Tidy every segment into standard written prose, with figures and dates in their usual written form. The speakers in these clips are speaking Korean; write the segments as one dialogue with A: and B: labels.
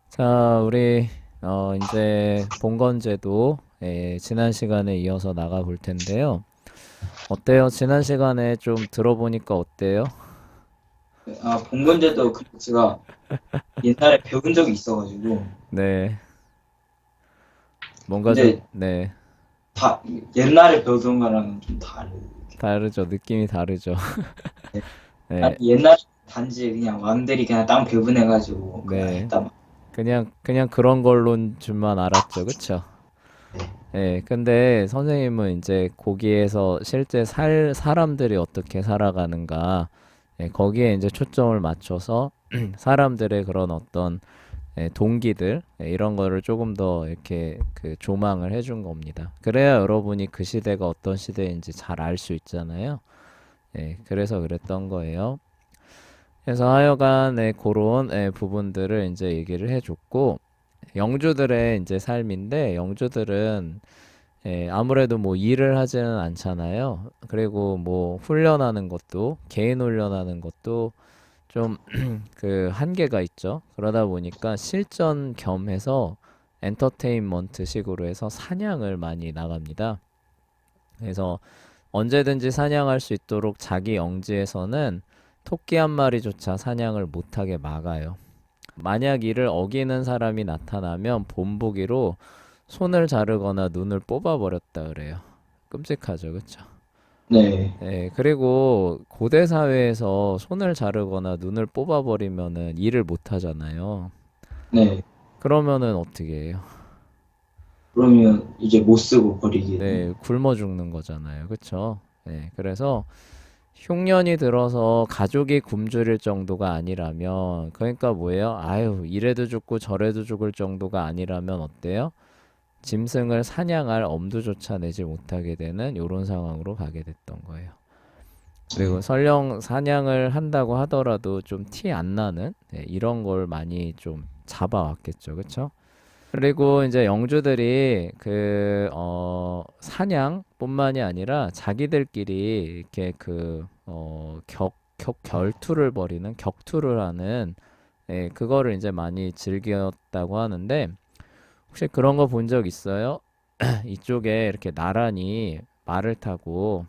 A: 자, 우리 이제 본건제도 지난 시간에 이어서 나가 볼 텐데요. 어때요? 지난 시간에 좀 들어보니까 어때요?
B: 아, 봉건제도 제가 옛날에 배운 적이 있어가지고.
A: 네, 뭔가 좀,
B: 근데
A: 네,
B: 다 옛날에 배우던 거랑은 좀
A: 다르죠. 느낌이 다르죠. 네,
B: 옛날에 단지 그냥 왕들이 그냥 땅 배분해가지고 그냥
A: 네.
B: 했단
A: 그냥 그런 걸로는 줄만 알았죠. 그쵸?
B: 말이에요.
A: 네, 근데 선생님은 이제 거기에서 실제 사람들이 어떻게 살아가는가, 거기에 이제 초점을 맞춰서 사람들의 그런 어떤 동기들 이런 거를 조금 더 이렇게 그 조망을 해준 겁니다. 그래야 여러분이 그 시대가 어떤 시대인지 잘 알 수 있잖아요. 그래서 그랬던 거예요. 그래서 하여간 그런 부분들을 이제 얘기를 해줬고 영주들의 이제 삶인데 영주들은 아무래도 뭐 일을 하지는 않잖아요. 그리고 뭐 훈련하는 것도 개인 훈련하는 것도 좀 그 한계가 있죠. 그러다 보니까 실전 겸해서 엔터테인먼트 식으로 해서 사냥을 많이 나갑니다. 그래서 언제든지 사냥할 수 있도록 자기 영지에서는 토끼 한 마리조차 사냥을 못하게 막아요. 만약 이를 어기는 사람이 나타나면 본보기로 손을 자르거나 눈을 뽑아버렸다 그래요. 끔찍하죠, 그쵸?
B: 네,
A: 그리고 고대 사회에서 손을 자르거나 눈을 뽑아버리면은 일을 못 하잖아요.
B: 네.
A: 그러면은 어떻게 해요?
B: 그러면 이제 못 쓰고 버리게 되는.
A: 네, 굶어 죽는 거잖아요. 그쵸? 그래서 흉년이 들어서 가족이 굶주릴 정도가 아니라면, 그러니까 뭐예요? 아유, 이래도 죽고 저래도 죽을 정도가 아니라면 어때요? 짐승을 사냥할 엄두조차 내지 못하게 되는 이런 상황으로 가게 됐던 거예요. 그리고
B: 네.
A: 설령 사냥을 한다고 하더라도 좀 티 안 나는 이런 걸 많이 좀 잡아왔겠죠. 그쵸? 그리고 이제 영주들이 사냥뿐만이 아니라 자기들끼리 이렇게 결투를 벌이는 격투를 하는 그거를 이제 많이 즐겼다고 하는데 혹시 그런 거 본 적 있어요? 이쪽에 이렇게 나란히 말을 타고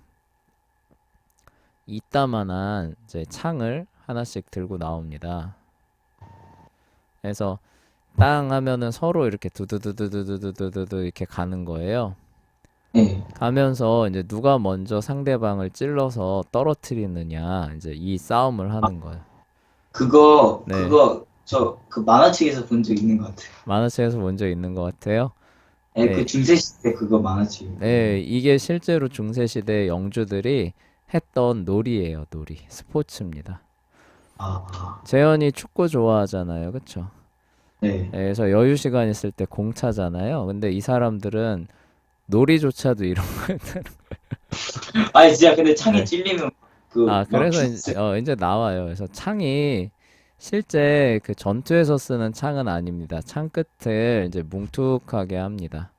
A: 이따만한 이제 창을 하나씩 들고 나옵니다. 그래서 땅 하면은 서로 이렇게 두두두두두두두두 이렇게 가는 거예요.
B: 네.
A: 가면서 이제 누가 먼저 상대방을 찔러서 떨어뜨리느냐 이제 이 싸움을
B: 아,
A: 하는 거예요. 네.
B: 저 그 만화책에서 본 적 있는 것 같아요.
A: 만화책에서 먼저 있는 것 같아요.
B: 네,
A: 네.
B: 그 중세시대 그거 만화책에 보면.
A: 네, 이게 실제로 중세시대 영주들이 했던 놀이예요, 놀이. 스포츠입니다.
B: 아,
A: 재현이 축구 좋아하잖아요, 그쵸?
B: 네.
A: 그래서 여유 시간 있을 때 공 차잖아요. 근데 이 사람들은 놀이조차도 이런 거였다는.
B: 아니, 진짜 근데 창에
A: 네.
B: 찔리면 그
A: 아,
B: 막
A: 그래서
B: 죽었어요.
A: 이제 나와요. 그래서 창이 실제 그 전투에서 쓰는 창은 아닙니다. 창 끝을 이제 뭉툭하게 합니다.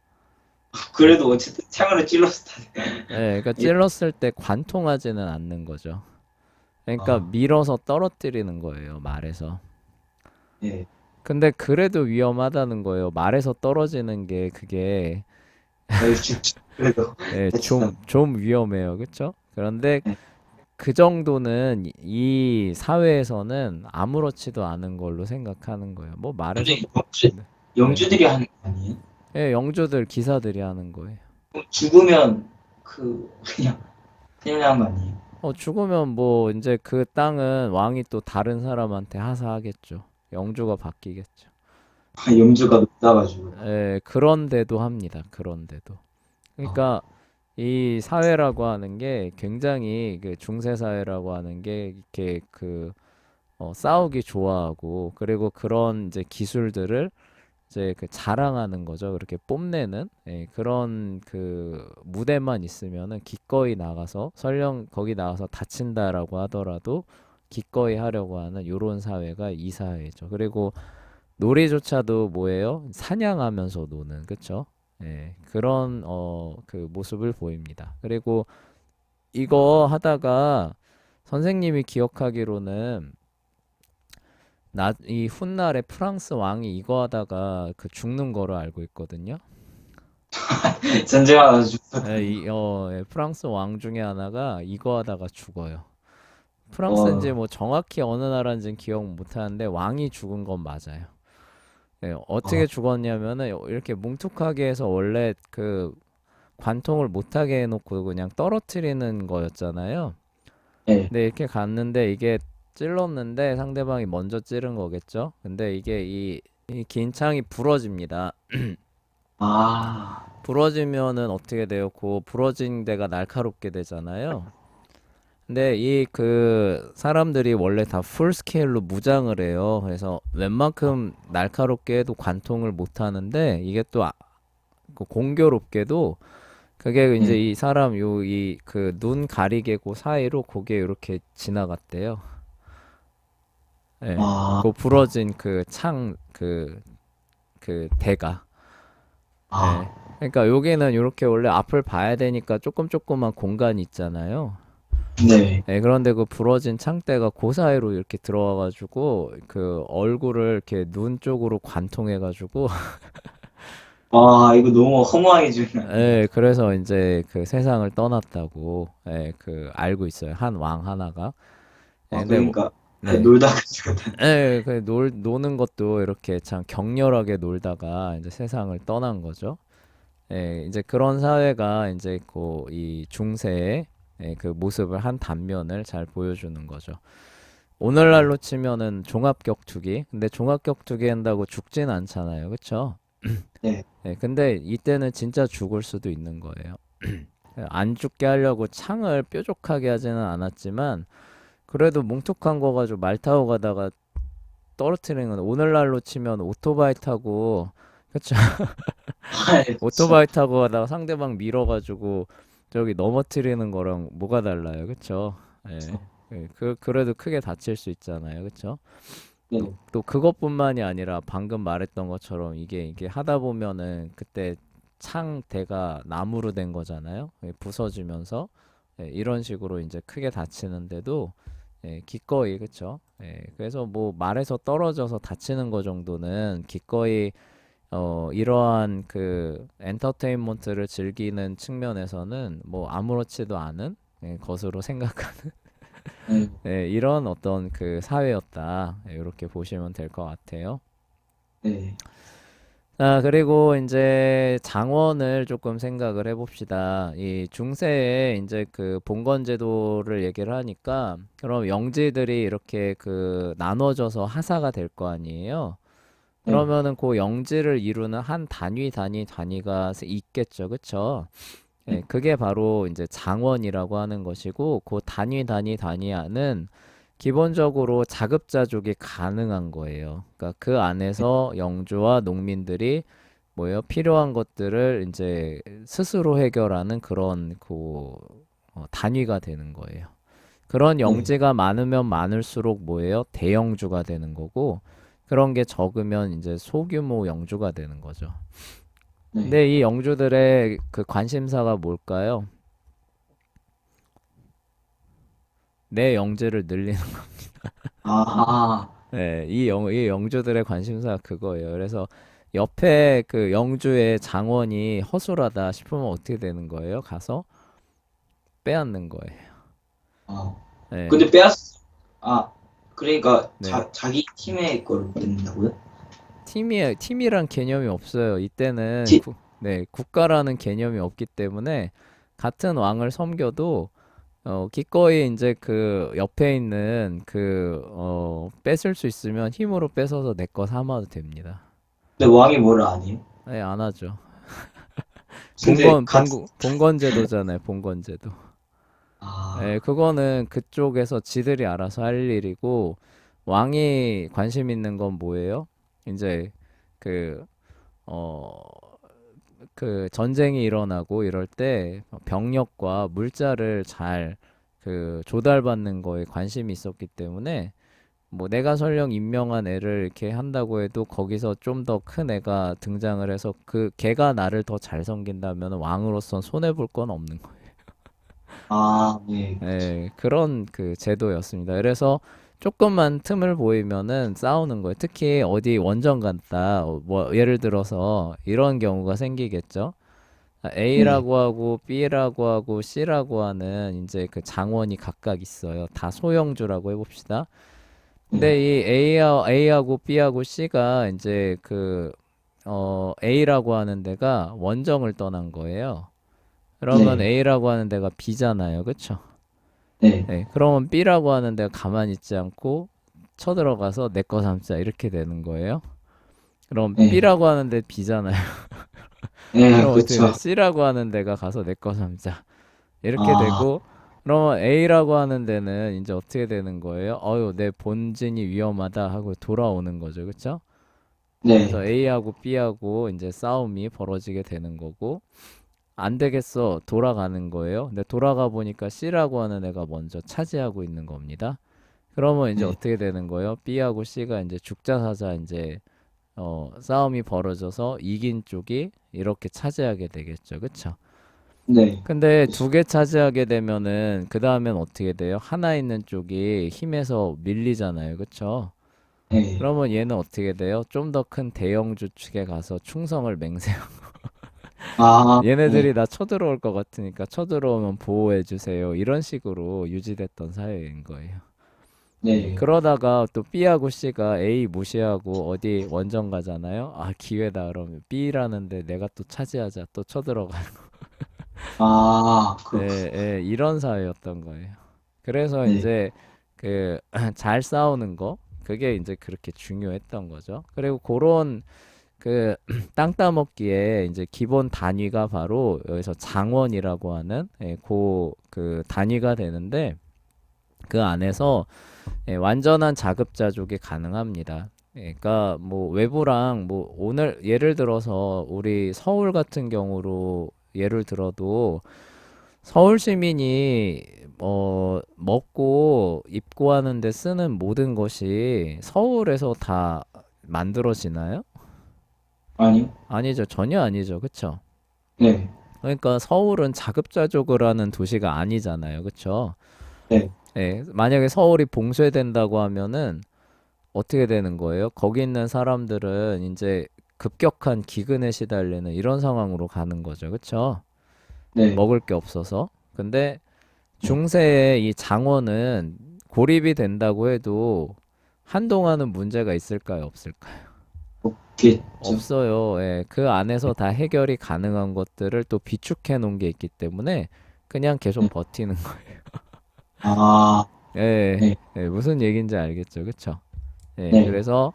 A: 네,
B: 그래도 어쨌든 창으로 찔렀을 때.
A: 그러니까
B: 예.
A: 찔렀을 때 관통하지는 않는 거죠. 그러니까
B: 아,
A: 밀어서 떨어뜨리는 거예요, 말에서.
B: 예.
A: 근데 그래도 위험하다는 거예요. 말에서 떨어지는 게 그게
B: 예, 죽지. 그래도 다치다.
A: 좀 위험해요. 그쵸? 그런데
B: 예.
A: 그 정도는 이 사회에서는 아무렇지도 않은 걸로 생각하는 거예요. 뭐 말해서
B: 근데
A: 네. 네.
B: 영주들이 하는 거 아니에요?
A: 영주들 기사들이 하는 거예요.
B: 그럼 죽으면 그냥 하는 거 아니에요?
A: 죽으면 뭐 이제 그 땅은 왕이 또 다른 사람한테 하사하겠죠. 영주가 바뀌겠죠.
B: 아, 영주가 높다가지고.
A: 그런데도 합니다. 그런데도.
B: 아,
A: 그러니까 이 사회라고 하는 게 굉장히 그 중세 사회라고 하는 게 이렇게 싸우기 좋아하고 그리고 그런 이제 기술들을 이제 그 자랑하는 거죠. 그렇게 뽐내는 그런 그 무대만 있으면은 기꺼이 나가서 설령 거기 나가서 다친다라고 하더라도 기꺼이 하려고 하는 요런 사회가 이 사회죠. 그리고 놀이조차도 뭐예요? 사냥하면서 노는 그쵸? 그런 그 모습을 보입니다. 그리고 이거 하다가 선생님이 기억하기로는 이 훗날에 프랑스 왕이 이거 하다가 그 죽는 거로 알고 있거든요.
B: 전쟁하다 죽었다는 거.
A: 프랑스 왕 중에 하나가 이거 하다가 죽어요. 프랑스인지
B: 어,
A: 뭐 정확히 어느 나라인지는 기억 못 하는데 왕이 죽은 건 맞아요. 예, 어떻게
B: 어,
A: 죽었냐면은 이렇게 뭉툭하게 해서 원래 그 관통을 못하게 해놓고 그냥 떨어뜨리는 거였잖아요.
B: 네.
A: 근데 이렇게 갔는데 이게 찔렀는데 상대방이 먼저 찌른 거겠죠. 근데 이게 이 긴 창이 부러집니다.
B: 아,
A: 부러지면은 어떻게 돼요? 그 부러진 데가 날카롭게 되잖아요. 근데 이 그 사람들이 원래 다 풀 스케일로 무장을 해요. 그래서 웬만큼 날카롭게 해도 관통을 못 하는데 이게 또 그 공교롭게도 그게 이제
B: 네.
A: 이 사람 요 이 그 눈 가리개고 사이로 그게 이렇게 지나갔대요. 예.
B: 아,
A: 그 부러진 그 창 그 대가. 예.
B: 아,
A: 그러니까 여기는 이렇게 원래 앞을 봐야 되니까 조금만 공간이 있잖아요.
B: 네.
A: 예, 그런데 그 부러진 창대가 그 사이로 이렇게 들어와가지고 그 얼굴을 이렇게 눈 쪽으로 관통해가지고
B: 아, 이거 너무 허무하게 죽는 것
A: 예,
B: 같아요.
A: 그래서 이제 그 세상을 떠났다고 그 알고 있어요. 한 왕 하나가. 예,
B: 아,
A: 근데 뭐,
B: 그러니까
A: 네.
B: 놀다가 죽었다는.
A: 예, 그 노는 것도 이렇게 참 격렬하게 놀다가 이제 세상을 떠난 거죠. 예, 이제 그런 사회가 이제 이 중세의 그 모습을 한 단면을 잘 보여주는 거죠. 오늘날로 치면은 종합격투기. 근데 종합격투기 한다고 죽진 않잖아요. 그쵸?
B: 네.
A: 예, 근데 이때는 진짜 죽을 수도 있는 거예요. 안 죽게 하려고 창을 뾰족하게 하지는 않았지만 그래도 뭉툭한 거 가지고 말 타고 가다가 떨어뜨리는 건 오늘날로 치면 오토바이 타고 그쵸?
B: 아, 진짜.
A: 오토바이 타고 가다가 상대방 밀어가지고 저기 넘어뜨리는 거랑 뭐가 달라요, 그쵸? 예. 예, 그래도 크게 다칠 수 있잖아요, 그쵸?
B: 네.
A: 또 그것뿐만이 아니라 방금 말했던 것처럼 이게 하다 보면은 그때 창대가 나무로 된 거잖아요. 예, 부서지면서 예, 이런 식으로 이제 크게 다치는데도 예, 기꺼이 그쵸? 예, 그래서 뭐 말에서 떨어져서 다치는 거 정도는 기꺼이 이러한 그 엔터테인먼트를 즐기는 측면에서는 뭐 아무렇지도 않은 예, 것으로 생각하는
B: 네.
A: 예, 이런 어떤 그 사회였다. 예, 이렇게 보시면 될 것 같아요.
B: 네.
A: 자, 그리고 이제 장원을 조금 생각을 해봅시다. 이 중세에 이제 그 봉건제도를 얘기를 하니까 그럼 영지들이 이렇게 그 나눠져서 하사가 될 거 아니에요.
B: 네.
A: 그러면은 그 영지를 이루는 한 단위가 있겠죠. 그쵸? 예,
B: 네.
A: 그게 바로 이제 장원이라고 하는 것이고, 그 단위 안은 기본적으로 자급자족이 가능한 거예요. 그러니까 그 안에서 영주와 농민들이 뭐예요? 필요한 것들을 이제 스스로 해결하는 그런 단위가 되는 거예요. 그런
B: 네.
A: 영지가 많으면 많을수록 뭐예요? 대영주가 되는 거고, 그런 게 적으면 이제 소규모 영주가 되는 거죠.
B: 네.
A: 근데 이 영주들의 그 관심사가 뭘까요? 내 영지를 늘리는
B: 아,
A: 네, 이 영주들의 관심사가 그거예요. 그래서 옆에 그 영주의 장원이 허술하다 싶으면 어떻게 되는 거예요? 가서 빼앗는 거예요.
B: 아.
A: 네,
B: 근데 아, 그러니까
A: 네.
B: 자기 팀의 걸 뺏는다고요?
A: 팀이란 개념이 없어요. 이때는
B: 티,
A: 네, 국가라는 개념이 없기 때문에 같은 왕을 섬겨도 기꺼이 이제 그 옆에 있는 뺏을 수 있으면 힘으로 뺏어서 내 거 삼아도 됩니다.
B: 근데 왕이 뭐를 안 해요?
A: 네, 안 하죠.
B: 근데 같은,
A: 봉건제도잖아요, 봉건제도. 예,
B: 아,
A: 그거는 그쪽에서 지들이 알아서 할 일이고, 왕이 관심 있는 건 뭐예요? 이제, 그, 어, 그 전쟁이 일어나고 이럴 때 병력과 물자를 잘 조달받는 거에 관심이 있었기 때문에, 뭐 내가 설령 임명한 애를 이렇게 한다고 해도 거기서 좀 더 큰 애가 등장을 해서 그 걔가 나를 더 잘 섬긴다면 왕으로선 손해 볼 건 없는 거예요.
B: 아, 네, 그렇죠.
A: 예, 그런 그 제도였습니다. 그래서 조금만 틈을 보이면은 싸우는 거예요. 특히 어디 원정 갔다, 뭐 예를 들어서 이런 경우가 생기겠죠.
B: 네,
A: A라고 하고 B라고 하고 C라고 하는 이제 그 장원이 각각 있어요. 다 소형주라고 해봅시다.
B: 네,
A: 근데 이 A하고 B하고 C가 이제 A라고 하는 데가 원정을 떠난 거예요. 그러면
B: 네,
A: A라고 하는 데가 B잖아요. 그쵸?
B: 네,
A: 네. 그러면 B라고 하는 데가 가만히 있지 않고 쳐들어가서 내 거 삼자 이렇게 되는 거예요. 그럼
B: 네,
A: B라고 하는 데 B잖아요.
B: 네,
A: 그럼 어떻게 돼?
B: 그쵸.
A: C라고 하는 데가 가서 내 거 삼자. 이렇게
B: 아,
A: 되고 그러면 A라고 하는 데는 이제 어떻게 되는 거예요? 어유, 내 본진이 위험하다 하고 돌아오는 거죠. 그쵸?
B: 네,
A: 그래서 A하고 B하고 이제 싸움이 벌어지게 되는 거고 안 되겠어 돌아가는 거예요. 근데 돌아가 보니까 C라고 하는 애가 먼저 차지하고 있는 겁니다. 그러면 이제
B: 네,
A: 어떻게 되는 거예요? B하고 C가 이제 죽자사자 이제 싸움이 벌어져서 이긴 쪽이 이렇게 차지하게 되겠죠. 그쵸?
B: 네,
A: 근데 두
B: 그쵸.
A: 개 차지하게 되면은 그 다음엔 어떻게 돼요? 하나 있는 쪽이 힘에서 밀리잖아요. 그쵸?
B: 네,
A: 그러면 얘는 어떻게 돼요? 좀 더 큰 대형주 측에 가서 충성을 맹세하고
B: 아, 네,
A: 얘네들이 나 쳐들어올 것 같으니까 쳐들어오면 보호해 주세요. 이런 식으로 유지됐던 사회인 거예요. 예,
B: 네,
A: 그러다가 또 B하고 C가 A 무시하고 어디 원정 가잖아요. 아, 기회다. 그러면 B라는데 내가 또 차지하자. 또 쳐들어가.
B: 아, 그렇군.
A: 예, 예, 이런 사회였던 거예요. 그래서
B: 네,
A: 이제 그 잘 싸우는 거 그게 이제 그렇게 중요했던 거죠. 그리고 그런 그 땅 따먹기에 이제 기본 단위가 바로 여기서 장원이라고 하는 그 단위가 되는데 그 안에서 완전한 자급자족이 가능합니다. 그러니까 뭐 외부랑 뭐 오늘 예를 들어서 우리 서울 같은 경우로 예를 들어도 서울 시민이 먹고 입고 하는데 쓰는 모든 것이 서울에서 다 만들어지나요?
B: 아니요,
A: 아니죠. 전혀 아니죠. 그쵸?
B: 네,
A: 그러니까 서울은 자급자족을 하는 도시가 아니잖아요. 그쵸?
B: 네,
A: 예, 만약에 서울이 봉쇄된다고 하면은 어떻게 되는 거예요? 거기 있는 사람들은 이제 급격한 기근에 시달리는 이런 상황으로 가는 거죠. 그쵸?
B: 네,
A: 먹을 게 없어서. 근데
B: 네,
A: 중세의 이 장원은 고립이 된다고 해도 한동안은 문제가 있을까요? 없을까요?
B: 없겠죠.
A: 없어요. 예, 그 안에서 다 해결이 가능한 것들을 또 비축해 놓은 게 있기 때문에 그냥 계속
B: 네,
A: 버티는 거예요.
B: 아,
A: 예,
B: 네,
A: 예, 무슨 얘기인지 알겠죠? 그쵸? 예,
B: 네,
A: 그래서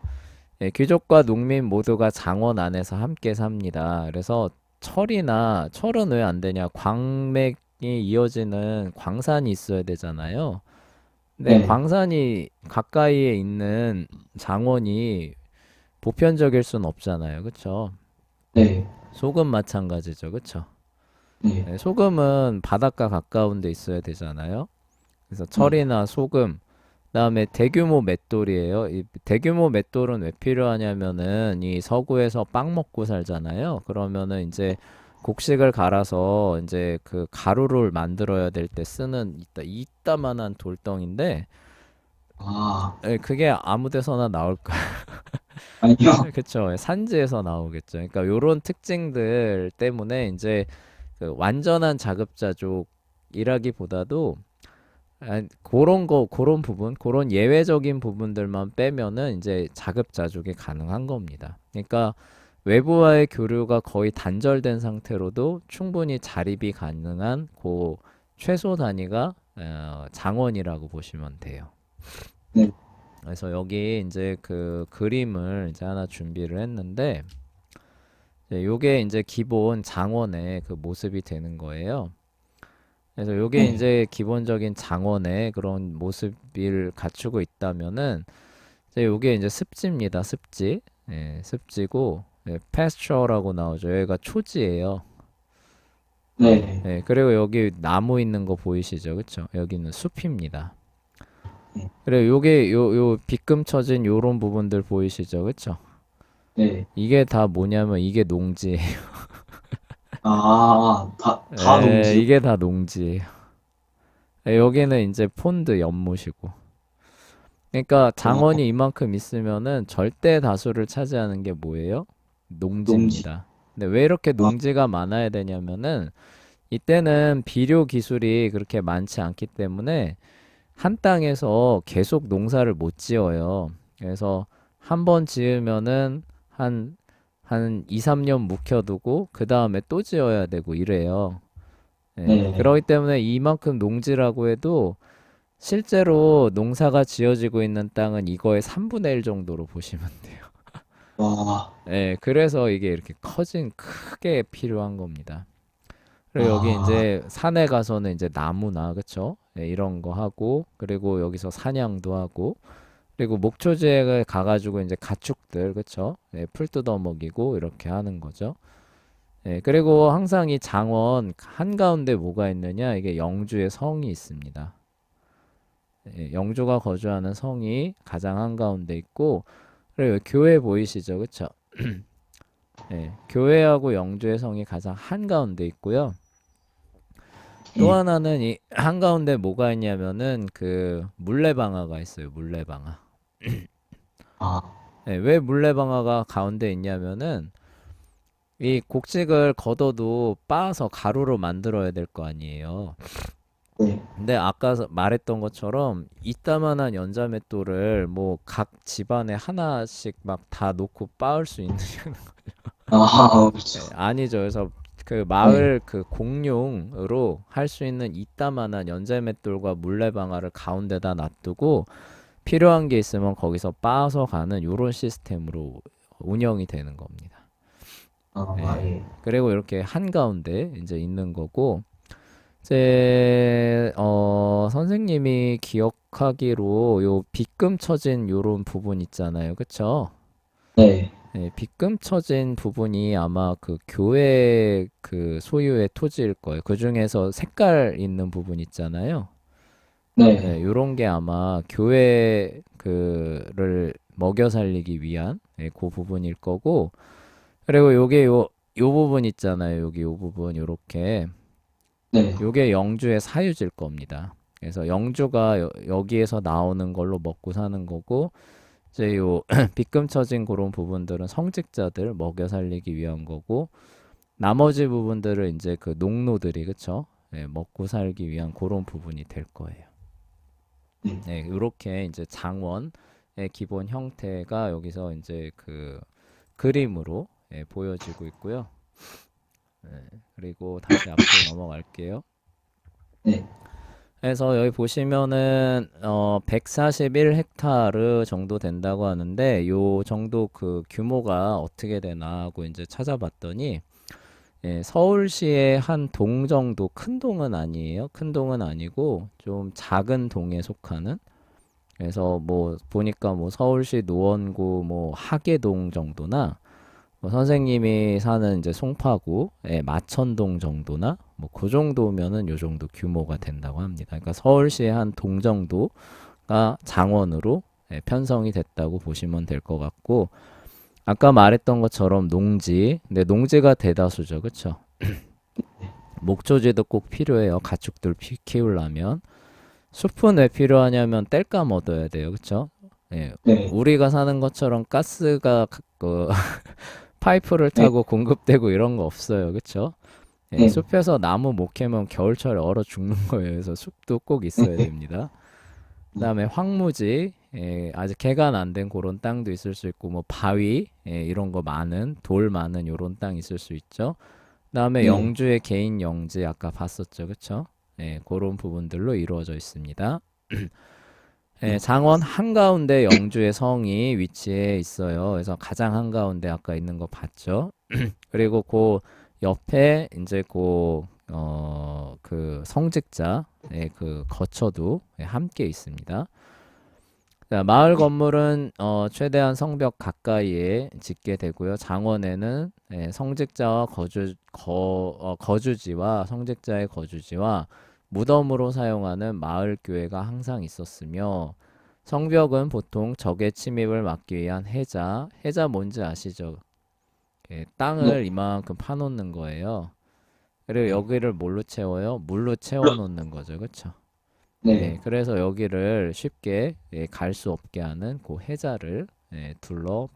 A: 귀족과 농민 모두가 장원 안에서 함께 삽니다. 그래서 철은 왜 안 되냐? 광맥이 이어지는 광산이 있어야 되잖아요. 근데
B: 네,
A: 광산이 가까이에 있는 장원이 보편적일 순 없잖아요. 그쵸?
B: 네,
A: 소금 마찬가지죠. 그쵸?
B: 네,
A: 네, 소금은 바닷가 가까운 데 있어야 되잖아요. 그래서
B: 네,
A: 철이나 소금, 그다음에 대규모 맷돌이에요. 이 대규모 맷돌은 왜 필요하냐면은 이 서구에서 빵 먹고 살잖아요. 그러면은 이제 곡식을 갈아서 이제 그 가루를 만들어야 될 때 쓰는 이따만한 돌덩인데
B: 아,
A: 그게 아무 데서나 나올까?
B: 아니요,
A: 그쵸. 산지에서 나오겠죠. 그러니까 요런 특징들 때문에 이제 그 완전한 자급자족이라기보다도 그런 부분, 그런 예외적인 부분들만 빼면은 이제 자급자족이 가능한 겁니다. 그러니까 외부와의 교류가 거의 단절된 상태로도 충분히 자립이 가능한 그 최소 단위가 장원이라고 보시면 돼요.
B: 네,
A: 그래서 여기 이제 그 그림을 이제 하나 준비를 했는데 요게 이제 기본 장원의 그 모습이 되는 거예요. 그래서 요게
B: 네,
A: 이제 기본적인 장원의 그런 모습을 갖추고 있다면은 이제 요게 이제 습지입니다. 습지. 예, 습지고 pasture라고 나오죠. 여기가 초지예요.
B: 네,
A: 예, 그리고 여기 나무 있는 거 보이시죠? 그쵸? 여기는 숲입니다.
B: 네,
A: 그리고 요게 요 빗금 쳐진 요런 부분들 보이시죠? 그쵸?
B: 네,
A: 이게 다 뭐냐면 이게 농지예요.
B: 아, 다 농지요?
A: 이게 다 농지예요. 여기는 이제 폰드 연못이고. 그러니까
B: 와,
A: 장원이 이만큼 있으면은 절대 다수를 차지하는 게 뭐예요?
B: 농지.
A: 농지입니다. 근데 왜 이렇게
B: 아,
A: 농지가 많아야 되냐면은 이때는 비료 기술이 그렇게 많지 않기 때문에 한 땅에서 계속 농사를 못 지어요. 그래서 한 번 지으면은 한, 한 2, 3년 묵혀두고 그 다음에 또 지어야 되고 이래요. 예,
B: 네.
A: 그렇기 때문에 이만큼 농지라고 해도 실제로 농사가 지어지고 있는 땅은 이거의 3분의 1 정도로 보시면 돼요.
B: 와,
A: 예, 그래서 이게 이렇게 커진 크게 필요한 겁니다. 그리고 여기
B: 와,
A: 이제 산에 가서는 이제 나무나 그쵸? 예, 이런 거 하고 그리고 여기서 사냥도 하고 그리고 목초지에 가가지고 이제 가축들 그쵸? 예, 풀 뜯어 먹이고 이렇게 하는 거죠. 예, 그리고 항상 이 장원 한가운데 뭐가 있느냐? 이게 영주의 성이 있습니다. 예, 영주가 거주하는 성이 가장 한가운데 있고 그리고 교회 보이시죠? 그쵸? 예, 교회하고 영주의 성이 가장 한가운데 있고요. 또
B: 예.
A: 하나는 이 한가운데 뭐가 있냐면은 그 물레방아가 있어요. 물레방아.
B: 아,
A: 예, 왜 물레방아가 가운데 있냐면은 이 곡식을 걷어도 빻아서 가루로 만들어야 될 거 아니에요.
B: 네.
A: 근데 아까 말했던 것처럼 이따만한 연자맷돌을 뭐 각 집안에 하나씩 막 다 놓고 빻을 수 있는
B: 아, 그렇죠.
A: 예, 아니죠. 그래서 그
B: 네.
A: 마을 그 공용으로 할 수 있는 이따만한 연자맷돌과 물레방아를 가운데다 놔두고 필요한 게 있으면 거기서 빻아서 가는 요런 시스템으로 운영이 되는 겁니다.
B: 아,
A: 예.
B: 예.
A: 그리고 이렇게 한가운데 이제 있는 거고 이제 선생님이 기억하기로 요 빗금 쳐진 요런 부분 있잖아요. 그쵸?
B: 네.
A: 네, 빗금 쳐진 부분이 아마 그 교회 그 소유의 토지일 거예요. 그 중에서 색깔 있는 부분 있잖아요.
B: 네.
A: 네, 요런 게 아마 교회 그를 먹여 살리기 위한 그 부분일 거고, 그리고 요게 요 부분 있잖아요. 여기 요 부분 요렇게
B: 네.
A: 요게 영주의 사유지일 겁니다. 그래서 영주가 여기에서 나오는 걸로 먹고 사는 거고, 이제 요 빗금 쳐진 그런 부분들은 성직자들 먹여 살리기 위한 거고 나머지 부분들을 이제 그 농노들이 그쵸? 예, 먹고 살기 위한 그런 부분이 될 거예요.
B: 네.
A: 네, 이렇게 이제 장원의 기본 형태가 여기서 이제 그 그림으로 보여지고 있고요. 예, 그리고 다시 앞으로 넘어갈게요.
B: 네.
A: 그래서 여기 보시면은 141헥타르 정도 된다고 하는데 요 정도 그 규모가 어떻게 되나 하고 이제 찾아봤더니 서울시의 한 동 정도 큰 동은 아니에요. 큰 동은 아니고 좀 작은 동에 속하는 그래서 뭐 보니까 뭐 서울시 노원구 뭐 하계동 정도나 뭐 선생님이 사는 이제 송파구 마천동 정도나 뭐 그 정도면은 요 정도 규모가 된다고 합니다. 그러니까 서울시의 한 동 정도가 장원으로 편성이 됐다고 보시면 될 것 같고 아까 말했던 것처럼 농지, 근데 농지가 대다수죠, 그렇죠? 목조지도 꼭 필요해요. 가축들 키우려면 숲은 왜 필요하냐면 땔감 얻어야 돼요, 그렇죠? 예,
B: 네.
A: 우리가 사는 것처럼 가스가 그 파이프를
B: 네.
A: 타고 공급되고 이런 거 없어요. 그쵸? 예,
B: 네.
A: 숲에서 나무 못 캐면 겨울철에 얼어 죽는 거예요. 그래서 숲도 꼭 있어야
B: 네.
A: 됩니다. 그다음에 황무지, 아직 개간 안 된 그런 땅도 있을 수 있고, 뭐 바위, 이런 거 많은 돌 많은 요런 땅 있을 수 있죠. 그다음에
B: 네.
A: 영주의 개인 영지 아까 봤었죠, 그쵸? 그런 부분들로 이루어져 있습니다. 장원 한가운데 영주의 성이 위치해 있어요. 그래서 가장 한가운데 아까 있는 거 봤죠? 그리고 그 옆에 이제 그 성직자의 그 거처도 함께 있습니다. 자, 마을 건물은 최대한 성벽 가까이에 짓게 되고요. 장원에는 성직자와 거주지와 성직자의 거주지와 무덤으로 사용하는 마을 교회가 항상 있었으며 성벽은 보통 적의 침입을 막기 위한 해자 뭔지 아시죠?
B: 네.
A: 땅을 이만큼 파놓는 거예요. 그리고
B: 네.
A: 여기를 뭘로 채워요? 물로
B: 물론,
A: 채워놓는 거죠, 그렇죠?
B: 네.
A: 그래서 여기를 쉽게 갈 수 없게 하는 그 해자를 둘러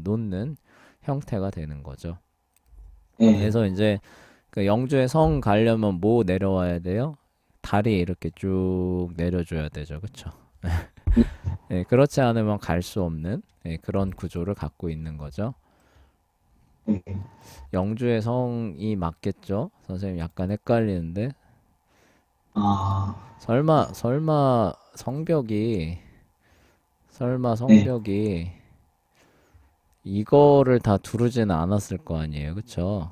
A: 놓는 형태가 되는 거죠.
B: 네.
A: 그래서 이제 그 영주의 성 가려면 뭐 내려와야 돼요? 다리 이렇게 쭉 내려줘야 되죠. 그쵸? 그렇지 않으면 갈 수 없는 그런 구조를 갖고 있는 거죠.
B: 네.
A: 영주의 성이 맞겠죠? 선생님 약간 헷갈리는데
B: 아,
A: 설마
B: 네.
A: 성벽이 이거를 다 두르지는 않았을 거 아니에요. 그쵸?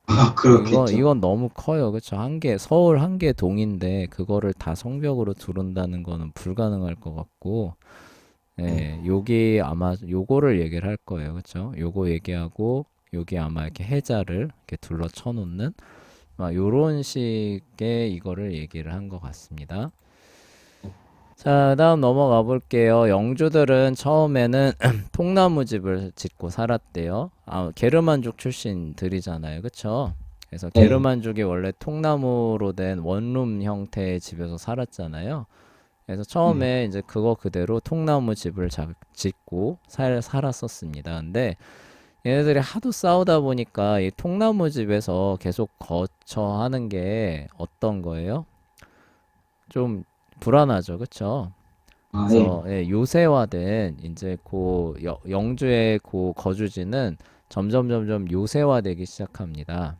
B: 아,
A: 이거
B: 그렇겠죠.
A: 이건 너무 커요. 그쵸? 서울 한 개 동인데 그거를 다 성벽으로 두른다는 거는 불가능할 것 같고
B: 네.
A: 여기 아마 요거를 얘기를 할 거예요. 그쵸? 요거 얘기하고 여기 아마 이렇게 해자를 이렇게 둘러 쳐놓는 요런 식의 이거를 얘기를 한 것 같습니다. 자, 다음 넘어가 볼게요. 영주들은 처음에는 통나무 집을 짓고 살았대요. 게르만족 출신들이잖아요. 그쵸? 그래서
B: 네.
A: 게르만족이 원래 통나무로 된 원룸 형태의 집에서 살았잖아요. 그래서
B: 네.
A: 처음에 이제 그거 그대로 통나무 집을 짓고 살았었습니다. 근데 얘네들이 하도 싸우다 보니까 이 통나무 집에서 계속 거처하는 게 어떤 거예요? 좀 불안하죠. 그쵸?
B: 아, 네.
A: 그래서 요새화된 이제 영주의 거주지는 점점 요새화되기 시작합니다.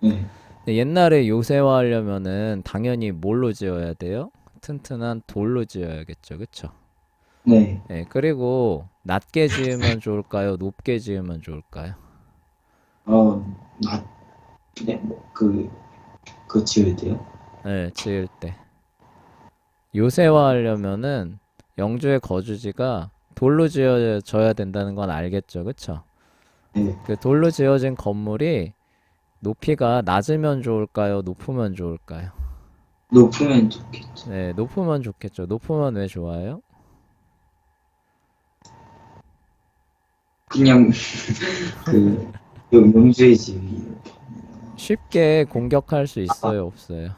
B: 네.
A: 근데 옛날에 요새화하려면은 당연히 뭘로 지어야 돼요? 튼튼한 돌로 지어야겠죠, 그쵸?
B: 네.
A: 그리고 낮게 지으면 좋을까요? 높게 지으면 좋을까요?
B: 어, 나, 네, 그 지을 때요?
A: 지을 때. 요새화하려면은 영주의 거주지가 돌로 지어져야 된다는 건 알겠죠, 그쵸?
B: 네.
A: 그 돌로 지어진 건물이 높이가 낮으면 좋을까요? 높으면 좋을까요?
B: 높으면 좋겠죠.
A: 높으면 좋겠죠. 높으면 왜 좋아요?
B: 그냥, 그, 용주의 집이
A: 쉽게 공격할 수
B: 아,
A: 있어요, 없어요?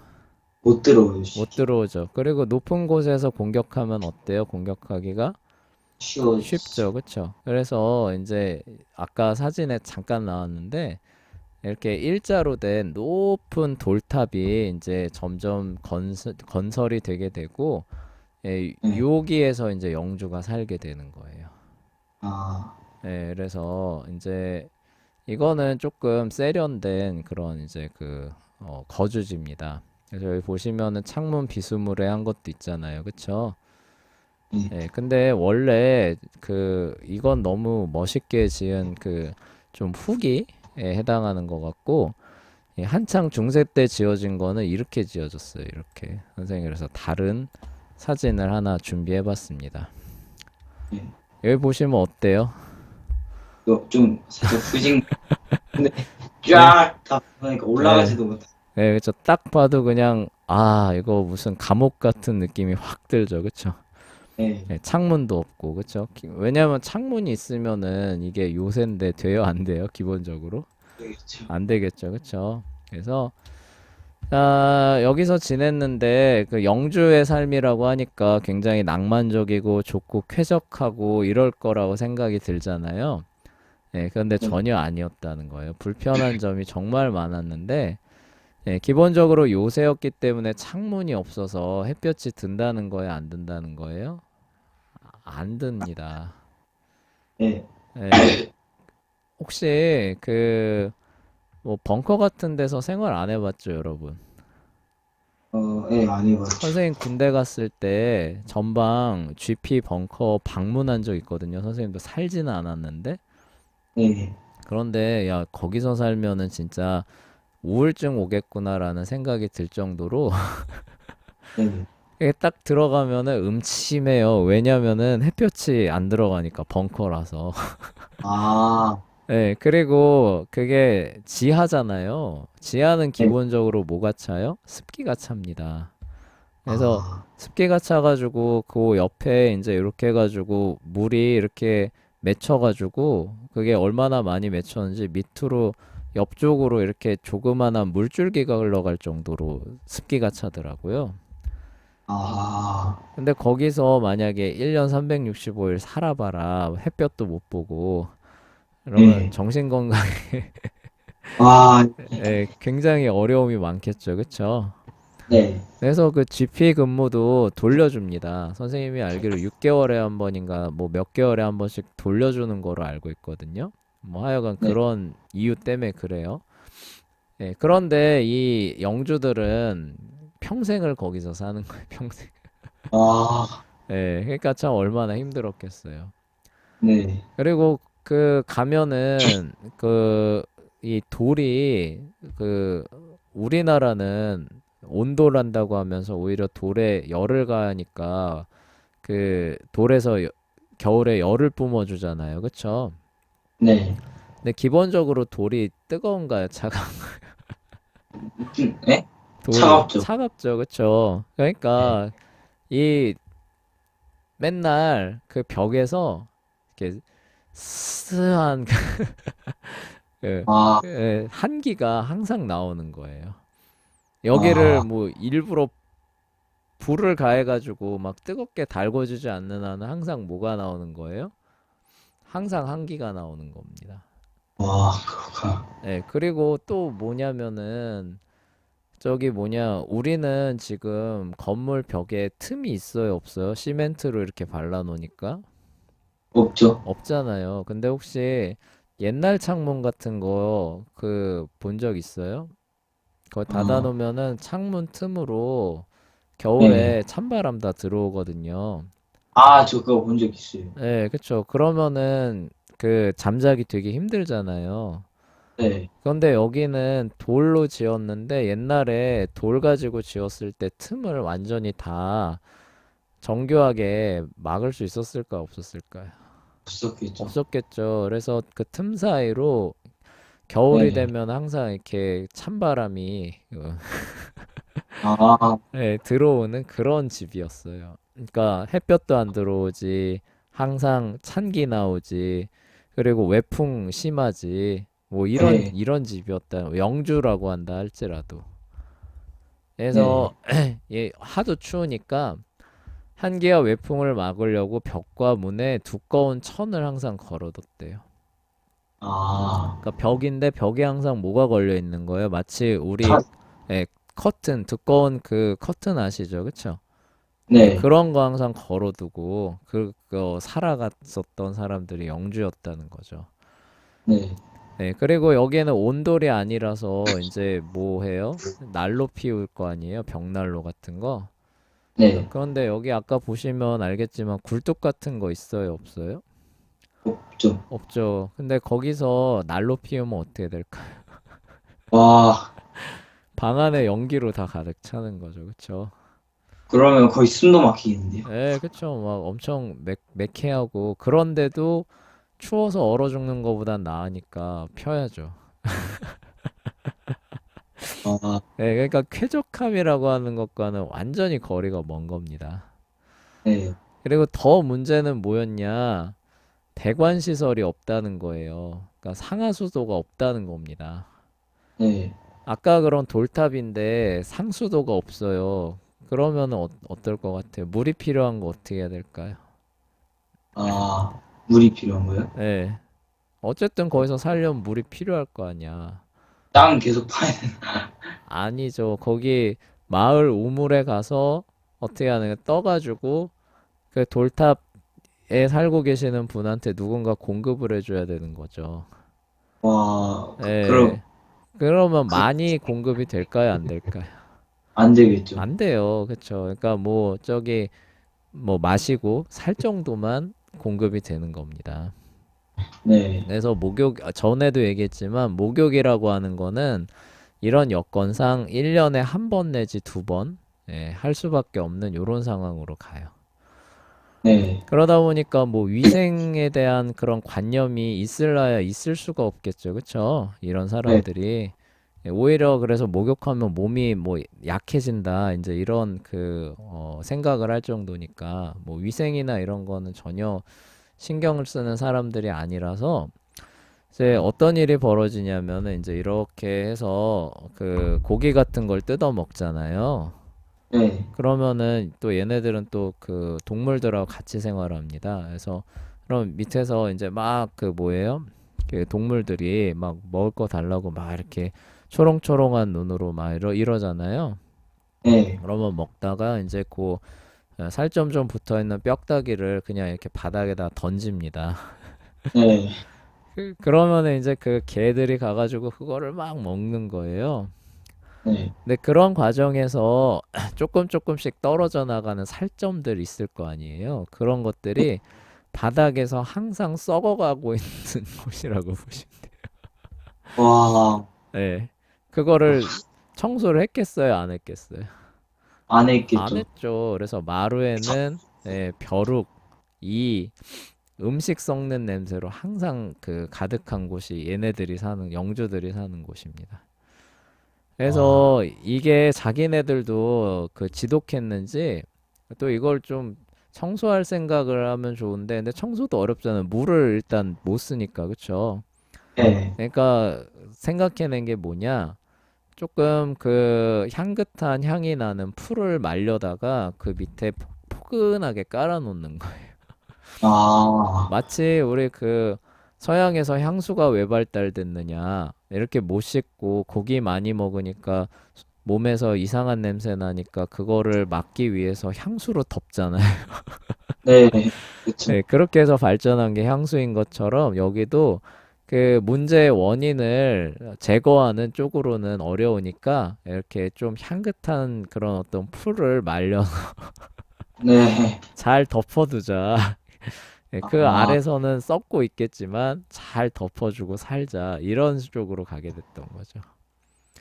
B: 못 들어요,
A: 못
B: 쉽게.
A: 들어오죠. 그리고 높은 곳에서 공격하면 어때요? 공격하기가
B: 쉬워,
A: 쉽죠, 그쵸? 그래서 이제 아까 사진에 잠깐 나왔는데 이렇게 일자로 된 높은 돌탑이 이제 점점 건설이 되게 되고
B: 네.
A: 여기에서 이제 영주가 살게 되는 거예요.
B: 아,
A: 그래서 이제 이거는 조금 세련된 그런 이제 거주지입니다. 그래서 여기 보시면은 창문 비스무리한 한 것도 있잖아요. 그쵸?
B: 네.
A: 근데 원래 이건 너무 멋있게 지은 좀 후기에 해당하는 것 같고 한창 중세 때 지어진 거는 이렇게 지어졌어요. 이렇게. 선생님 그래서 다른 사진을 하나 준비해 봤습니다.
B: 네.
A: 여기 보시면 어때요?
B: 이거 좀 살짝 후진, 근데
A: 네.
B: 쫙 다 보니까
A: 네.
B: 올라가지도 못해.
A: 그쵸. 딱 봐도 그냥, 이거 무슨 감옥 같은 느낌이 확 들죠. 그쵸?
B: 네.
A: 창문도 없고, 그쵸? 왜냐면 창문이 있으면은 이게 요새인데 돼요? 안 돼요? 기본적으로?
B: 그렇죠.
A: 안 되겠죠. 그쵸? 그래서, 여기서 지냈는데, 그 영주의 삶이라고 하니까 굉장히 낭만적이고 좋고 쾌적하고 이럴 거라고 생각이 들잖아요. 그런데
B: 네.
A: 전혀 아니었다는 거예요. 불편한 점이 정말 많았는데, 기본적으로 요새였기 때문에 창문이 없어서 햇볕이 든다는 거예요, 안 든다는 거예요? 안 듭니다.
B: 네.
A: 예, 혹시 뭐 벙커 같은 데서 생활 안 해봤죠, 여러분?
B: 네, 안 해봤죠.
A: 선생님 군대 갔을 때 전방 GP 벙커 방문한 적 있거든요. 선생님도 살지는 않았는데.
B: 네.
A: 그런데 야, 거기서 살면은 진짜 우울증 오겠구나라는 생각이 들 정도로
B: 네.
A: 이게 딱 들어가면은 음침해요. 왜냐면은 햇볕이 안 들어가니까 벙커라서.
B: 아,
A: 그리고 그게 지하잖아요. 지하는
B: 네.
A: 기본적으로 뭐가 차요? 습기가 찹니다. 그래서
B: 아,
A: 습기가 차가지고 그 옆에 이제 이렇게 해가지고 물이 이렇게 맺혀가지고 그게 얼마나 많이 맺혔는지 밑으로 옆쪽으로 이렇게 조그만한 물줄기가 흘러갈 정도로 습기가 차더라고요.
B: 아,
A: 근데 거기서 만약에 1년 365일 살아봐라. 햇볕도 못 보고. 그러면
B: 네.
A: 정신건강에
B: 와,
A: 굉장히 어려움이 많겠죠. 그쵸?
B: 네.
A: 그래서 그 GP 근무도 돌려줍니다. 선생님이 알기로 6개월에 한 번인가 뭐 몇 개월에 한 번씩 돌려주는 거로 알고 있거든요. 뭐 하여간
B: 네.
A: 그런 이유 때문에 그래요. 그런데 이 영주들은 평생을 거기서 사는 거예요. 평생.
B: 아,
A: 그러니까 참 얼마나 힘들었겠어요.
B: 네.
A: 그리고 그 가면은 그 이 돌이 그 우리나라는 온돌한다고 하면서 오히려 돌에 열을 가하니까 그 돌에서 겨울에 열을 뿜어주잖아요. 그쵸?
B: 네.
A: 근데 기본적으로 돌이 뜨거운가요?
B: 네?
A: 돌이
B: 차갑죠.
A: 차갑죠. 그쵸?
B: 네.
A: 그러니까 이 맨날 그 벽에서 이렇게 스한 그,
B: 아,
A: 한기가 항상 나오는 거예요. 여기를
B: 아,
A: 뭐 일부러 불을 가해가지고 막 뜨겁게 달궈주지 않는 한은 항상 뭐가 나오는 거예요? 항상 한기가 나오는 겁니다.
B: 와, 그렇구나.
A: 그리고 또 뭐냐면은 저기 뭐냐 우리는 지금 건물 벽에 틈이 있어요, 없어요? 시멘트로 이렇게 발라놓으니까
B: 없죠.
A: 없잖아요. 근데 혹시 옛날 창문 같은 거 그 본 적 있어요? 그거
B: 아,
A: 닫아놓으면은 창문 틈으로
B: 네.
A: 겨울에 찬바람 다 들어오거든요.
B: 아, 저 그거 본 적 있어요.
A: 그쵸. 그러면은 그 잠자기 되게 힘들잖아요.
B: 네.
A: 그런데 여기는 돌로 지었는데 옛날에 돌 가지고 지었을 때 틈을 완전히 다 정교하게 막을 수 있었을까 없었을까요?
B: 없었겠죠.
A: 없었겠죠. 그래서 그 틈 사이로 겨울이
B: 네.
A: 되면 항상 이렇게 찬바람이
B: 아,
A: 들어오는 그런 집이었어요. 그러니까 햇볕도 안 들어오지, 항상 찬기 나오지, 그리고 외풍 심하지, 뭐
B: 네.
A: 이런 집이었다. 영주라고 한다 할지라도. 그래서
B: 네.
A: 얘 하도 추우니까 한기와 외풍을 막으려고 벽과 문에 두꺼운 천을 항상 걸어뒀대요.
B: 아,
A: 그러니까 벽인데 벽에 항상 뭐가 걸려 있는 거예요? 마치 우리
B: 차,
A: 커튼 두꺼운 그 커튼 아시죠? 그쵸?
B: 네.
A: 그런 거 항상 걸어두고 그거 살아갔었던 사람들이 영주였다는 거죠.
B: 네.
A: 그리고 여기에는 온돌이 아니라서 이제 뭐 해요? 난로 피울 거 아니에요? 벽난로 같은 거.
B: 네.
A: 그런데 여기 아까 보시면 알겠지만 굴뚝 같은 거 있어요? 없어요?
B: 없죠.
A: 없죠. 근데 거기서 난로 피우면 어떻게 될까?
B: 와,
A: 방 안에 연기로 다 가득 차는 거죠. 그쵸?
B: 그러면 거의 숨도 막히겠는데요.
A: 그쵸. 막 엄청 매캐하고 그런데도 추워서 얼어 죽는 거보단 나으니까 펴야죠.
B: 아,
A: 그러니까 쾌적함이라고 하는 것과는 완전히 거리가 먼 겁니다.
B: 네.
A: 그리고 더 문제는 뭐였냐? 배관 시설이 없다는 거예요. 그러니까 상하수도가 없다는 겁니다.
B: 네.
A: 아까 그런 돌탑인데 상수도가 없어요. 그러면 어떨 것 같아요? 물이 필요한 거 어떻게 해야 될까요?
B: 아, 물이 필요한 거예요?
A: 네. 어쨌든 거기서 살려면 물이 필요할 거 아니야.
B: 땅 계속 파야
A: 아니죠. 거기 마을 우물에 가서 어떻게 하는 거 떠가지고 그 돌탑에 살고 계시는 분한테 누군가 공급을 해줘야 되는 거죠.
B: 와, 그럼,
A: 예. 그러면
B: 그,
A: 많이 공급이 될까요? 안 될까요?
B: 안 되겠죠.
A: 안 돼요. 그쵸? 그러니까 뭐 저기 뭐 마시고 살 정도만 공급이 되는 겁니다.
B: 네.
A: 그래서 전에도 얘기했지만 목욕이라고 하는 거는 이런 여건상 1년에 한 번 내지 두 번, 할 수밖에 없는 요런 상황으로 가요.
B: 네.
A: 그러다 보니까 뭐 위생에 대한 그런 관념이 있을라야 있을 수가 없겠죠. 그쵸? 이런
B: 네.
A: 사람들이. 오히려 그래서 목욕하면 몸이 뭐 약해진다. 이제 이런 생각을 할 정도니까 뭐 위생이나 이런 거는 전혀 신경을 쓰는 사람들이 아니라서 이제 어떤 일이 벌어지냐면은 이제 이렇게 해서 그 고기 같은 걸 뜯어 먹잖아요.
B: 네,
A: 그러면은 또 얘네들은 또 그 동물들하고 같이 생활합니다. 그래서 그럼 밑에서 이제 막 그 뭐예요? 그 동물들이 막 먹을 거 달라고 막 이렇게 초롱초롱한 눈으로 막 이러잖아요.
B: 네,
A: 그러면 먹다가 이제 그 살점 좀 붙어 있는 뼈다귀를 그냥 이렇게 바닥에다 던집니다.
B: 네,
A: 그러면은 이제 그 개들이 가가지고 그거를 막 먹는 거예요.
B: 네.
A: 근데 그런 과정에서 조금 조금씩 떨어져 나가는 살점들이 있을 거 아니에요. 그런 것들이 바닥에서 항상 썩어가고 있는 곳이라고 보시면
B: 와,
A: 돼요. 네. 그거를 청소를 했겠어요? 안 했겠어요?
B: 안
A: 안
B: 했겠죠.
A: 했죠. 그래서 마루에는 벼룩, 이 음식 썩는 냄새로 항상 그 가득한 곳이 얘네들이 사는, 영주들이 사는 곳입니다.
B: 와,
A: 그래서 이게 자기네들도 그 지독했는지 또 이걸 좀 청소할 생각을 하면 좋은데 근데 청소도 어렵잖아요. 물을 일단 못 쓰니까 그쵸?
B: 네,
A: 그러니까 생각해낸 게 뭐냐? 조금 그 향긋한 향이 나는 풀을 말려다가 그 밑에 포근하게 깔아놓는 거예요.
B: 아,
A: 마치 우리 그 서양에서 향수가 왜 발달됐느냐 이렇게 못 씻고 고기 많이 먹으니까 몸에서 이상한 냄새 나니까 그거를 막기 위해서 향수로 덮잖아요.
B: 네, 그쵸.
A: 네, 그렇게 해서 발전한 게 향수인 것처럼 여기도 그 문제의 원인을 제거하는 쪽으로는 어려우니까 이렇게 좀 향긋한 그런 어떤 풀을 말려
B: 네,
A: 잘 덮어두자. 네, 그
B: 아,
A: 아래서는 썩고 있겠지만 잘 덮어주고 살자. 이런 쪽으로 가게 됐던 거죠.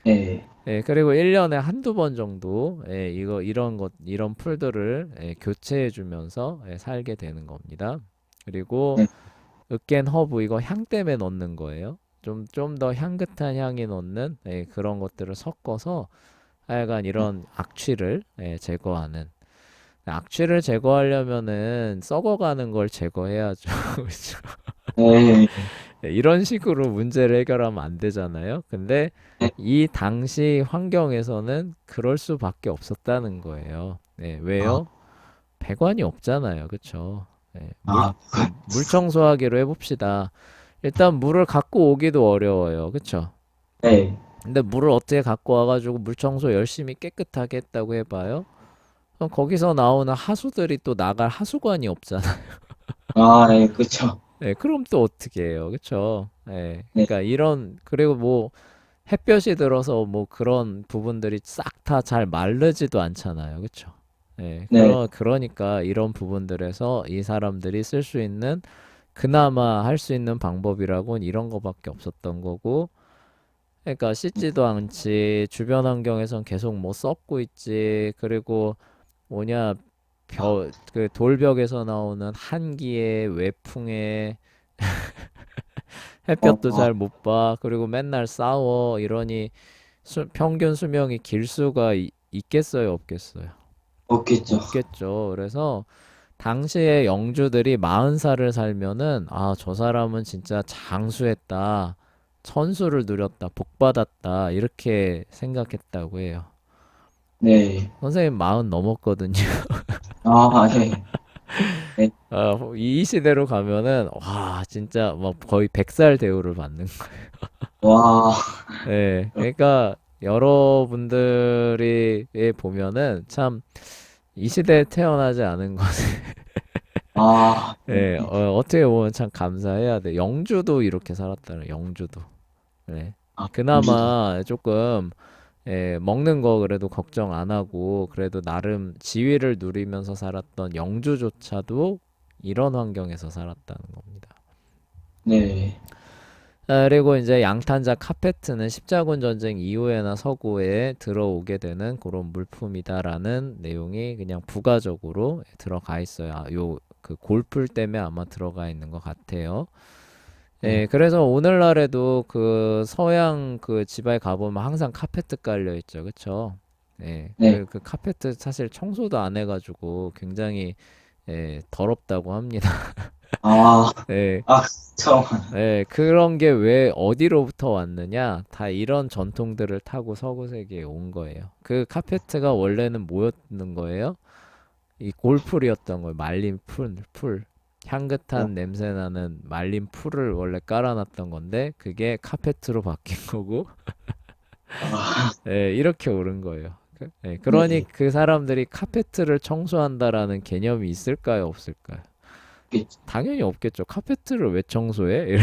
B: 네,
A: 예, 그리고 1년에 한두 번 정도 이런 풀들을 교체해 주면서 살게 되는 겁니다. 그리고
B: 네,
A: 으깬 허브 이거 향 때문에 넣는 거예요. 좀 더 향긋한 향이 넣는 그런 것들을 섞어서 하여간 이런 악취를 제거하는 악취를 제거하려면은 썩어가는 걸 제거해야죠. 그죠?
B: 네,
A: 이런 식으로 문제를 해결하면 안 되잖아요. 근데
B: 네,
A: 이 당시 환경에서는 그럴 수밖에 없었다는 거예요. 네,
B: 아,
A: 왜요? 배관이 없잖아요. 그쵸? 네,
B: 아,
A: 물 청소하기로 해봅시다. 일단 물을 갖고 오기도 어려워요. 그쵸?
B: 네,
A: 근데 물을 어떻게 갖고 와가지고 물 청소 열심히 깨끗하게 했다고 해봐요? 그럼 거기서 나오는 하수들이 또 나갈 하수관이 없잖아.
B: 아, 네, 그쵸.
A: 네, 그럼 또 어떻게 해요? 그쵸? 네,
B: 네,
A: 그러니까 그리고 뭐, 햇볕이 들어서 뭐 그런 부분들이 싹 다 잘 마르지도 않잖아요. 그쵸? 네,
B: 네,
A: 그러니까 이런 부분들에서 이 사람들이 쓸 수 있는, 그나마 할 수 있는 방법이라고는 이런 거밖에 없었던 거고, 그러니까 씻지도 않지, 주변 환경에선 계속 뭐 썩고 있지, 그리고 뭐냐, 그 돌벽에서 나오는 한기에, 외풍에, 햇볕도
B: 어,
A: 잘 못 봐, 그리고 맨날 싸워, 이러니, 평균 수명이 길 수가 있겠어요, 없겠어요?
B: 없겠죠.
A: 없겠죠. 그래서 당시에 영주들이 40살을 살면은 아, 저 사람은 진짜 장수했다. 천수를 누렸다. 복 받았다. 이렇게 생각했다고 해요.
B: 네,
A: 선생님 40 넘었거든요.
B: 아, 네, 네,
A: 이 시대로 가면은 와, 진짜 막 거의 100살 대우를 받는 거예요.
B: 와,
A: 네. 그러니까 여러분들이 보면은 참 이 시대에 태어나지 않은 것은
B: 아, 네,
A: 예, 어떻게 보면 참 감사해야 돼. 영주도 이렇게 살았다는 영주도. 네.
B: 아, 공주도,
A: 그나마 조금 먹는 거 그래도 걱정 안 하고 그래도 나름 지위를 누리면서 살았던 영주조차도 이런 환경에서 살았다는 겁니다.
B: 네,
A: 그리고 이제 양탄자 카페트는 십자군 전쟁 이후에나 서구에 들어오게 되는 그런 물품이다라는 내용이 그냥 부가적으로 들어가 있어요. 요 그 골풀 때문에 아마 들어가 있는 것 같아요.
B: 네,
A: 그래서 오늘날에도 그 서양 그 집에 가보면 항상 카페트 깔려 있죠, 그쵸?
B: 네,
A: 그 카페트 사실 청소도 안 해가지고 굉장히 더럽다고 합니다.
B: 아,
A: 예,
B: 아, 처음.
A: 예, 그런 게 왜 어디로부터 왔느냐? 다 이런 전통들을 타고 서구 세계에 온 거예요. 그 카페트가 원래는 뭐였는 거예요? 이 골풀이었던 거예요. 말린 풀.
B: 어,
A: 향긋한 냄새 나는 말린 풀을 원래 깔아놨던 건데 그게 카페트로 바뀐 거고
B: 아,
A: 예, 이렇게 오른 거예요. 예, 그러니
B: 네.
A: 그 사람들이 카페트를 청소한다라는 개념이 있을까요, 없을까요?
B: 그치.
A: 당연히 없겠죠. 카페트를 왜 청소해?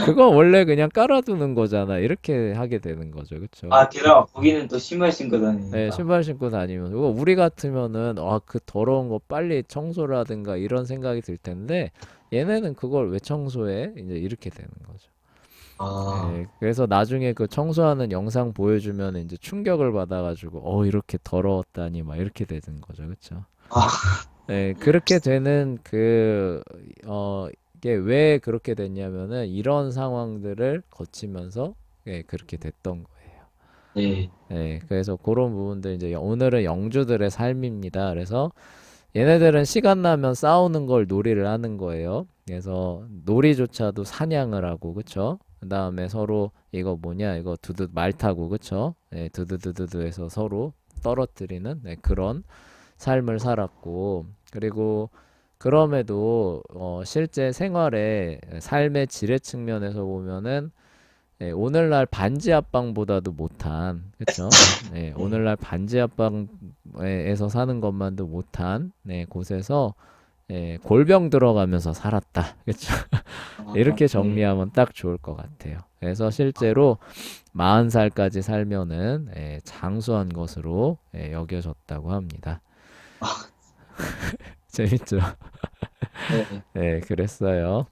A: 그거 원래 그냥 깔아두는 거잖아. 이렇게 하게 되는 거죠. 그쵸?
B: 아, 게다가 거기는 또 신발 신고
A: 네,
B: 다니니까.
A: 신발 신고 다니면 이거 우리 같으면은 그 더러운 거 빨리 청소라든가 이런 생각이 들 텐데 얘네는 그걸 왜 청소해? 이제 이렇게 되는 거죠.
B: 아,
A: 예, 그래서 나중에 그 청소하는 영상 보여주면 이제 충격을 받아가지고 이렇게 더러웠다니 막 이렇게 되는 거죠. 그쵸?
B: 아,
A: 네, 그렇게 되는 이게 왜 그렇게 됐냐면은 이런 상황들을 거치면서 그렇게 됐던 거예요.
B: 네.
A: 네, 그래서 그런 부분들 이제 오늘은 영주들의 삶입니다. 그래서 얘네들은 시간 나면 싸우는 걸 놀이를 하는 거예요. 그래서 놀이조차도 사냥을 하고, 그쵸? 그 다음에 서로 이거 뭐냐, 이거 두두 말 타고, 그쵸? 네, 두두두두두 해서 서로 떨어뜨리는 그런 삶을 살았고, 그리고 그럼에도 실제 생활의 삶의 질의 측면에서 보면은 오늘날 반지 합방보다도 못한, 그쵸? 네,
B: 네.
A: 오늘날 반지 합방에서 사는 것만도 못한 곳에서 골병 들어가면서 살았다, 그쵸?
B: 아,
A: 이렇게
B: 네.
A: 정리하면 딱 좋을 것 같아요. 그래서 실제로 40살까지 살면은 장수한 것으로 여겨졌다고 합니다.
B: 아,
A: 재밌죠?
B: 네.
A: 네, 그랬어요.